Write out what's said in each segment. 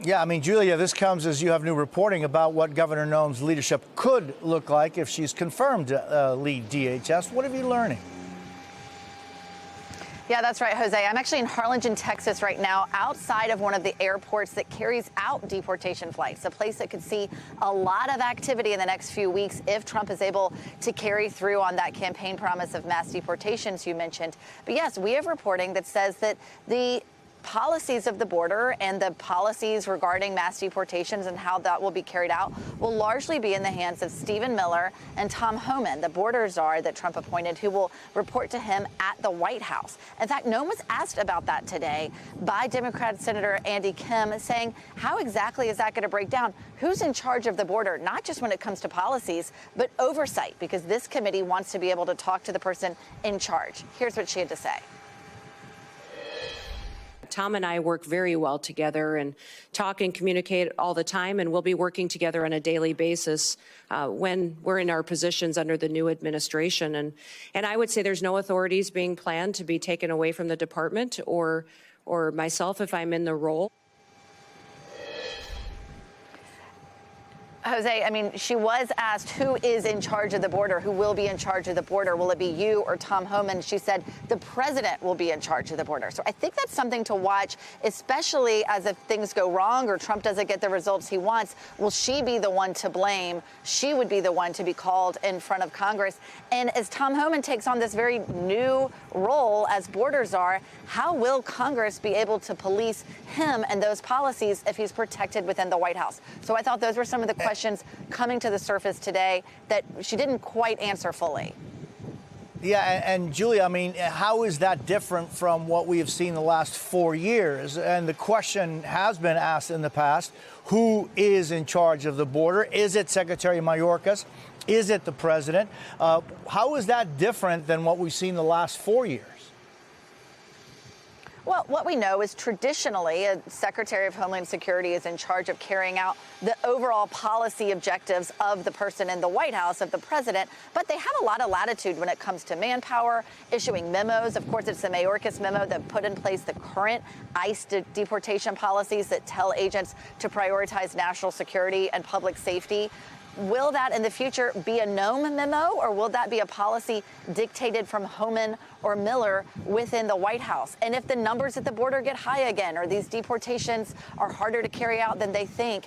Yeah, I mean, Julia, this comes as you have new reporting about what Governor Noem's leadership could look like if she's confirmed to lead DHS. What have you learning? Yeah, that's right, Jose. I'm actually in Harlingen, Texas right now, outside of one of the airports that carries out deportation flights, a place that could see a lot of activity in the next few weeks if Trump is able to carry through on that campaign promise of mass deportations you mentioned. But yes, we have reporting that says that the policies of the border and the policies regarding mass deportations and how that will be carried out will largely be in the hands of Stephen Miller and Tom Homan, the border czar that Trump appointed, who will report to him at the White House. In fact, Noem was asked about that today by Democrat Senator Andy Kim, saying, how exactly is that going to break down? Who's in charge of the border, not just when it comes to policies, but oversight, because this committee wants to be able to talk to the person in charge. Here's what she had to say. Tom and I work very well together and talk and communicate all the time, and we'll be working together on a daily basis when we're in our positions under the new administration. And I would say there's no authorities being planned to be taken away from the department or myself if I'm in the role. Jose, I mean, she was asked who is in charge of the border, who will be in charge of the border. Will it be you or Tom Homan? She said the president will be in charge of the border. So I think that's something to watch, especially as if things go wrong or Trump doesn't get the results he wants. Will she be the one to blame? She would be the one to be called in front of Congress. And as Tom Homan takes on this very new role as border czar, how will Congress be able to police him and those policies if he's protected within the White House? So I thought those were some of the questions coming to the surface today that she didn't quite answer fully. Yeah, and Julia, I mean, how is that different from what we have seen the last 4 years? And the question has been asked in the past, who is in charge of the border? Is it Secretary Mayorkas? Is it the president? How is that different than what we've seen the last 4 years? Well, what we know is traditionally a Secretary of Homeland Security is in charge of carrying out the overall policy objectives of the person in the White House, of the president. But they have a lot of latitude when it comes to manpower, issuing memos. Of course, it's the Mayorkas memo that put in place the current ICE deportation policies that tell agents to prioritize national security and public safety. Will that in the future be a Noem memo, or will that be a policy dictated from Homan or Miller within the White House? And if the numbers at the border get high again, or these deportations are harder to carry out than they think,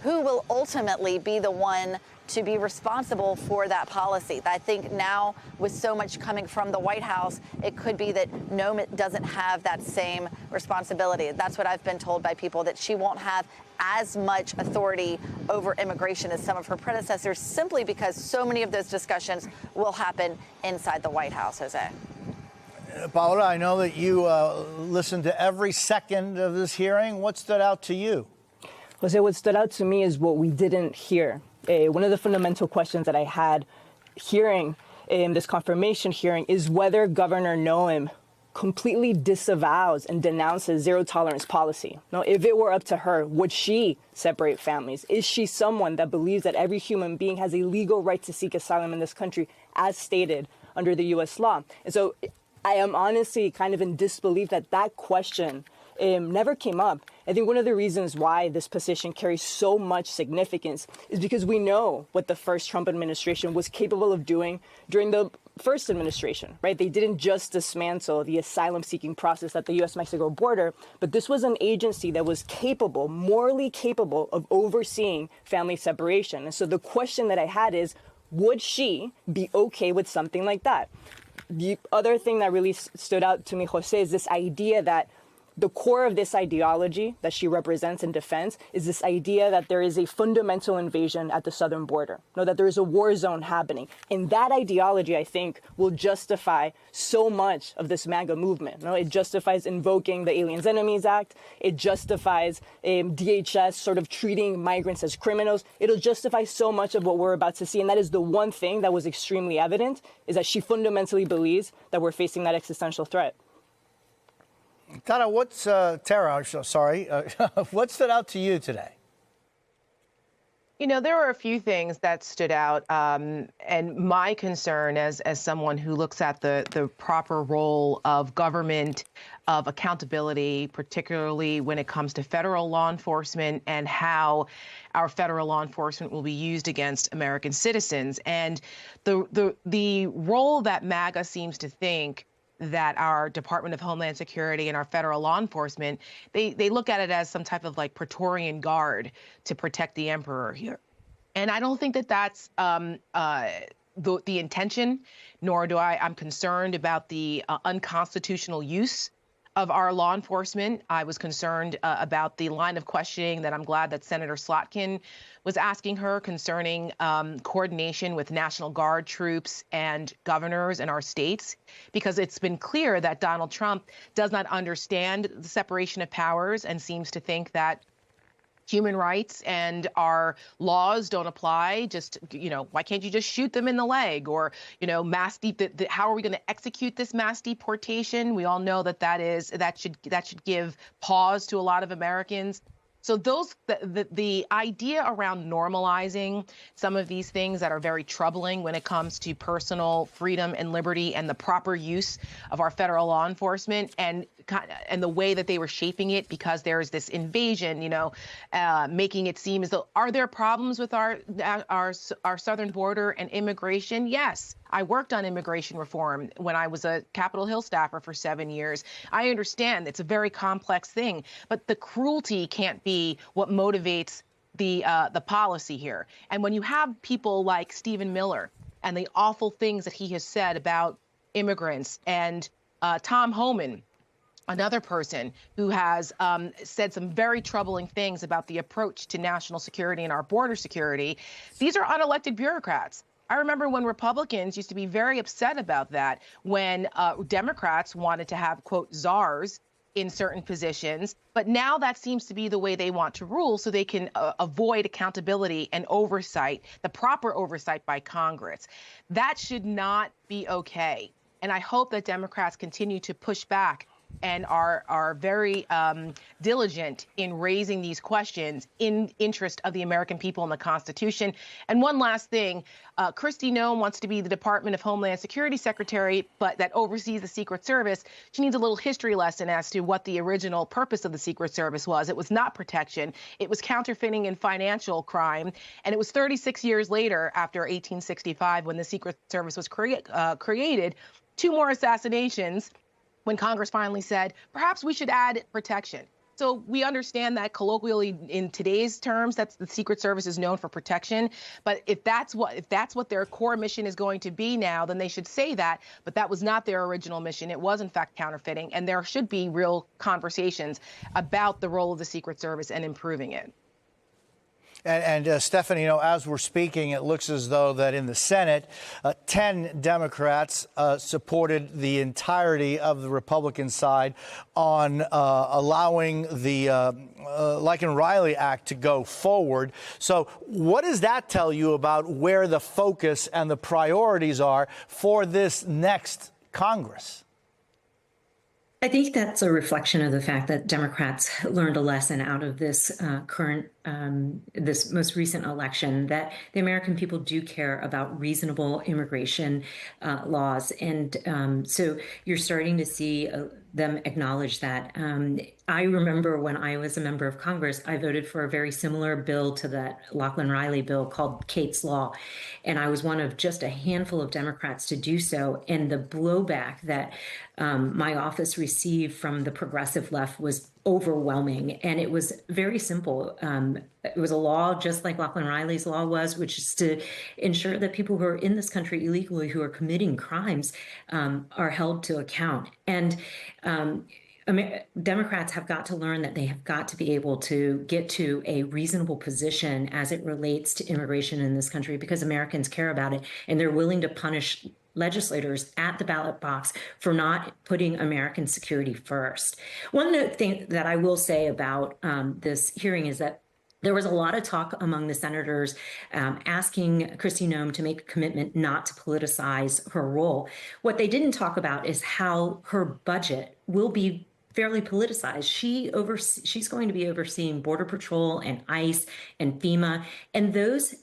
who will ultimately be the one to be responsible for that policy? I think now, with so much coming from the White House, it could be that Noem doesn't have that same responsibility. That's what I've been told by people, that she won't have as much authority over immigration as some of her predecessors, simply because so many of those discussions will happen inside the White House, Jose. Paola, I know that you listened to every second of this hearing. What stood out to you? Jose, what stood out to me is what we didn't hear. One of the fundamental questions that I had hearing in this confirmation hearing is whether Governor Noem completely disavows and denounces zero tolerance policy. Now, if it were up to her, would she separate families? Is she someone that believes that every human being has a legal right to seek asylum in this country, as stated under the U.S. law? And so I am honestly kind of in disbelief that that question never came up. I think one of the reasons why this position carries so much significance is because we know what the first Trump administration was capable of doing during the first administration, right? They didn't just dismantle the asylum-seeking process at the U.S.-Mexico border, but this was an agency that was capable, morally capable, of overseeing family separation. And so the question that I had is, would she be okay with something like that? The other thing that really stood out to me, Jose, is this idea that the core of this ideology that she represents and defends is this idea that there is a fundamental invasion at the southern border, that there is a war zone happening. And that ideology, I think, will justify so much of this MAGA movement. It justifies invoking the Aliens Enemies Act. It justifies DHS sort of treating migrants as criminals. It'll justify so much of what we're about to see. And that is the one thing that was extremely evident, is that she fundamentally believes that we're facing that existential threat. Tara, what stood out to you today? There were a few things that stood out, and my concern as someone who looks at the proper role of government, of accountability, particularly when it comes to federal law enforcement and how our federal law enforcement will be used against American citizens, and the role that MAGA seems to think that our Department of Homeland Security and our federal law enforcement, they look at it as some type of like Praetorian Guard to protect the emperor here. And I don't think that that's the intention, nor I'm concerned about the unconstitutional use of our law enforcement. I was concerned about the line of questioning that I'm glad that Senator Slotkin was asking her concerning coordination with National Guard troops and governors in our states, because it's been clear that Donald Trump does not understand the separation of powers and seems to think that human rights and our laws don't apply. Just, why can't you just shoot them in the leg? Or, how are we going to execute this mass deportation? We all know that should give pause to a lot of Americans. So the idea around normalizing some of these things that are very troubling when it comes to personal freedom and liberty and the proper use of our federal law enforcement and the way that they were shaping it, because there is this invasion, making it seem as though, are there problems with our southern border and immigration? Yes. I worked on immigration reform when I was a Capitol Hill staffer for 7 years. I understand it's a very complex thing, but the cruelty can't be what motivates the policy here. And when you have people like Stephen Miller and the awful things that he has said about immigrants, and Tom Homan, another person who has said some very troubling things about the approach to national security and our border security, these are unelected bureaucrats. I remember when Republicans used to be very upset about that, when Democrats wanted to have, quote, czars in certain positions. But now that seems to be the way they want to rule, so they can avoid accountability and oversight, the proper oversight by Congress. That should not be okay. And I hope that Democrats continue to push back and are very diligent in raising these questions in interest of the American people and the Constitution. And one last thing, Kristi Noem wants to be the Department of Homeland Security Secretary, but that oversees the Secret Service. She needs a little history lesson as to what the original purpose of the Secret Service was. It was not protection. It was counterfeiting and financial crime. And it was 36 years later, after 1865, when the Secret Service was created, 2 more assassinations, when Congress finally said, perhaps we should add protection. So we understand that colloquially in today's terms, that's the Secret Service is known for protection. But if that's what their core mission is going to be now, then they should say that. But that was not their original mission. It was, in fact, counterfeiting. And there should be real conversations about the role of the Secret Service and improving it. And Stephanie, as we're speaking, it looks as though that in the Senate, 10 Democrats supported the entirety of the Republican side on allowing the Laken Riley Act to go forward. So what does that tell you about where the focus and the priorities are for this next Congress? I think that's a reflection of the fact that Democrats learned a lesson out of this this most recent election, that the American people do care about reasonable immigration laws. And so you're starting to see them acknowledge that. I remember when I was a member of Congress, I voted for a very similar bill to that Laken Riley bill called Kate's Law. And I was one of just a handful of Democrats to do so. And the blowback that my office received from the progressive left was overwhelming. And it was very simple. It was a law just like Laken Riley's law was, which is to ensure that people who are in this country illegally, who are committing crimes, are held to account. And Democrats have got to learn that they have got to be able to get to a reasonable position as it relates to immigration in this country, because Americans care about it and they're willing to punish legislators at the ballot box for not putting American security first. One thing that I will say about this hearing is that there was a lot of talk among the senators asking Kristi Noem to make a commitment not to politicize her role. What they didn't talk about is how her budget will be fairly politicized. She's going to be overseeing Border Patrol and ICE and FEMA, and those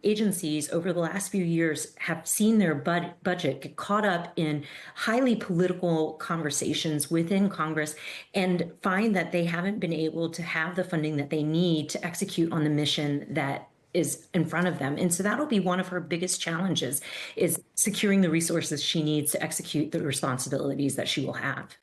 agencies over the last few years have seen their budget get caught up in highly political conversations within Congress and find that they haven't been able to have the funding that they need to execute on the mission that is in front of them. And so that'll be one of her biggest challenges, is securing the resources she needs to execute the responsibilities that she will have.